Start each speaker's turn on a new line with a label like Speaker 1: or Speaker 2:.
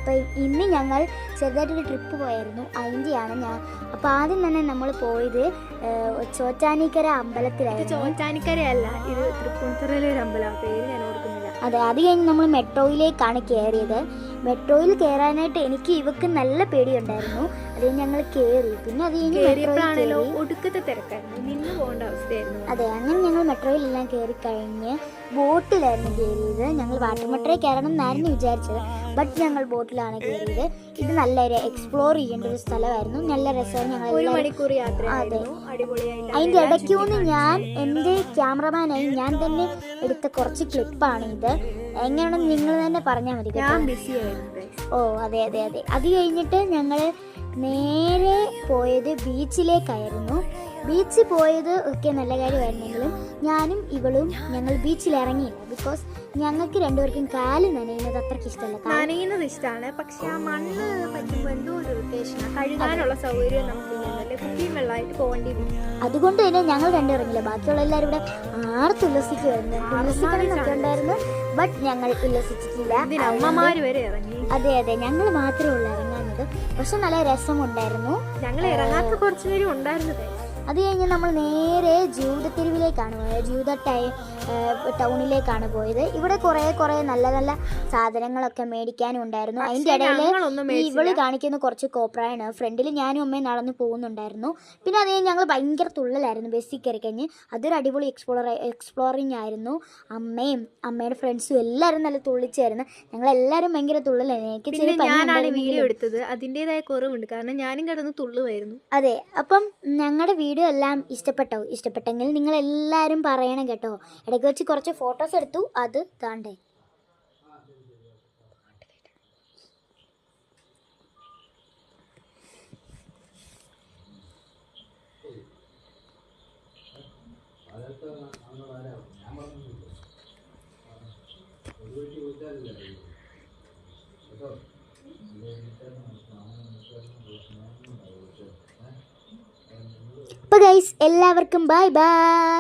Speaker 1: അപ്പോൾ ഇന്ന് ഞങ്ങൾ ചെറുതായിട്ടൊരു ട്രിപ്പ് പോയായിരുന്നു. അതിൻ്റെയാണ് അപ്പോൾ ആദ്യം തന്നെ നമ്മൾ പോയത് ചോറ്റാനിക്കര അമ്പലത്തിലായിരുന്നു.
Speaker 2: ചോറ്റാനിക്കരയല്ല, ഇത് തൃപ്പൂണിത്തുറയിലെ ഒരു അമ്പലം, പേര് ഞാൻ ഓർക്കുന്നില്ല.
Speaker 1: അതെ, അത് കഴിഞ്ഞ് നമ്മൾ മെട്രോയിലേക്കാണ് കയറിയത്. മെട്രോയിൽ കയറാനായിട്ട് എനിക്ക് ഇവക്ക് നല്ല പേടിയുണ്ടായിരുന്നു. അത് ഞങ്ങൾ കയറി. പിന്നെ അത് കഴിഞ്ഞ്
Speaker 2: ഒടുക്കത്തെ തിരക്കായിരുന്നു, നിന്ന് പോകേണ്ട അവസ്ഥയായിരുന്നു.
Speaker 1: അതെ, അങ്ങനെ ഞങ്ങൾ മെട്രോയിലെല്ലാം കയറി കഴിഞ്ഞ് ബോട്ടിലായിരുന്നു കയറിയത്. ഞങ്ങൾ വാട്ടർ മെട്രോയിൽ കയറണം എന്നായിരുന്നു വിചാരിച്ചത്, ബട്ട് ഞങ്ങൾ ബോട്ടിലാണ് കയറിയത്. ഇത് നല്ലൊരു എക്സ്പ്ലോർ ചെയ്യേണ്ട ഒരു സ്ഥലമായിരുന്നു. നല്ല രസമായിരുന്നു. ഞങ്ങൾ
Speaker 2: 1 മണിക്കൂർ യാത്ര.
Speaker 1: അതെ, അതിൻ്റെ ഇടയ്ക്കൂന്ന് ഞാൻ എൻ്റെ ക്യാമറമാനായി ഞാൻ തന്നെ എടുത്ത കുറച്ച് ക്ലിപ്പാണ് ഇത്. എങ്ങനെയാണെന്ന് നിങ്ങൾ തന്നെ പറഞ്ഞാൽ മതി.
Speaker 2: ഞാൻ ബിസി ആയിരുന്നു.
Speaker 1: ഓ അതെ അതെ അതെ. അത് കഴിഞ്ഞിട്ട് ഞങ്ങൾ നേരെ പോയത് ബീച്ചിലേക്കായിരുന്നു. ബീച്ചിൽ പോയത് ഒക്കെ നല്ല കാര്യമായിരുന്നെങ്കിലും ഞാനും ഇവളും ഞങ്ങൾ ബീച്ചിൽ ഇറങ്ങിയില്ല. ബിക്കോസ് ഞങ്ങൾക്ക് രണ്ടുപേർക്കും കാല് നനയുന്നത് അത്രയ്ക്ക് ഇഷ്ടമല്ല.
Speaker 2: നനയുന്നത് ഇഷ്ടമാണ്, പക്ഷെ ആ മണ്ണ് പറ്റുമ്പോൾ എന്തോ ഒരു ഇറിറ്റേഷനാണ്. കഴുകാനുള്ള സൗകര്യം നമുക്കില്ലല്ലേ, കുപ്പിയും വെള്ളമായിട്ട് പോകേണ്ടി വരും.
Speaker 1: അതുകൊണ്ട് തന്നെ ഞങ്ങൾ രണ്ടും ഇറങ്ങില്ല. ബാക്കിയുള്ള എല്ലാവരും ഇവിടെ ഉല്ലസിക്കുമായിരുന്നു. ഉല്ലസിക്കണമെന്നൊക്കെ ഉണ്ടായിരുന്നു, ബട്ട് ഞങ്ങൾ ഉല്ലസിച്ചിട്ടില്ല.
Speaker 2: അമ്മമാര് വരെ ഇറങ്ങി.
Speaker 1: അതെ അതെ, ഞങ്ങൾ മാത്രമേ ഉള്ളൂ ഇറങ്ങാഞ്ഞത്. പക്ഷെ നല്ല രസമുണ്ടായിരുന്നു.
Speaker 2: ഞങ്ങൾ ഇറങ്ങാത്ത കുറച്ചു പേരും ഉണ്ടായിരുന്നു.
Speaker 1: അത് കഴിഞ്ഞ് നമ്മൾ നേരെ ജീവിതത്തെരുവിലേക്കാണ് പോയത്. ടൗണിലേക്കാണ് പോയത്. ഇവിടെ കുറേ നല്ല നല്ല സാധനങ്ങളൊക്കെ മേടിക്കാനും ഉണ്ടായിരുന്നു. അതിൻ്റെ ഇടയിൽ ഇവള് കാണിക്കുന്ന കുറച്ച് കോപ്രായാണ്. ഫ്രണ്ടിൽ ഞാനും അമ്മയും നടന്ന് പോകുന്നുണ്ടായിരുന്നു. പിന്നെ അത് കഴിഞ്ഞ് ഞങ്ങൾ ഭയങ്കര തുള്ളലായിരുന്നു ബസ്സിൽ കയറി കഴിഞ്ഞ്. അതൊരു അടിപൊളി എക്സ്പ്ലോറിങ് ആയിരുന്നു. അമ്മയുടെ ഫ്രണ്ട്സും എല്ലാവരും നല്ല തുള്ളിച്ചായിരുന്നു. ഞങ്ങളെല്ലാവരും ഭയങ്കര തുള്ളലായിരുന്നു. എനിക്ക്
Speaker 2: ഞാനാണ് വീഡിയോ എടുത്തത്, അതിൻ്റെതായ കുറവുണ്ട്, കാരണം ഞാനും കിടന്ന് തുള്ളുമായിരുന്നു.
Speaker 1: അതെ, അപ്പം ഞങ്ങളുടെ വീഡിയോ എല്ലാം ഇഷ്ടപ്പെട്ടെങ്കിൽ നിങ്ങൾ എല്ലാവരും പറയണം കേട്ടോ. ഇടയ്ക്ക് വെച്ച് കുറച്ച് ഫോട്ടോസ് എടുത്തു, അത് താണ്ടേ. അപ്പോൾ ഗൈസ് എല്ലാവർക്കും ബൈ ബൈ.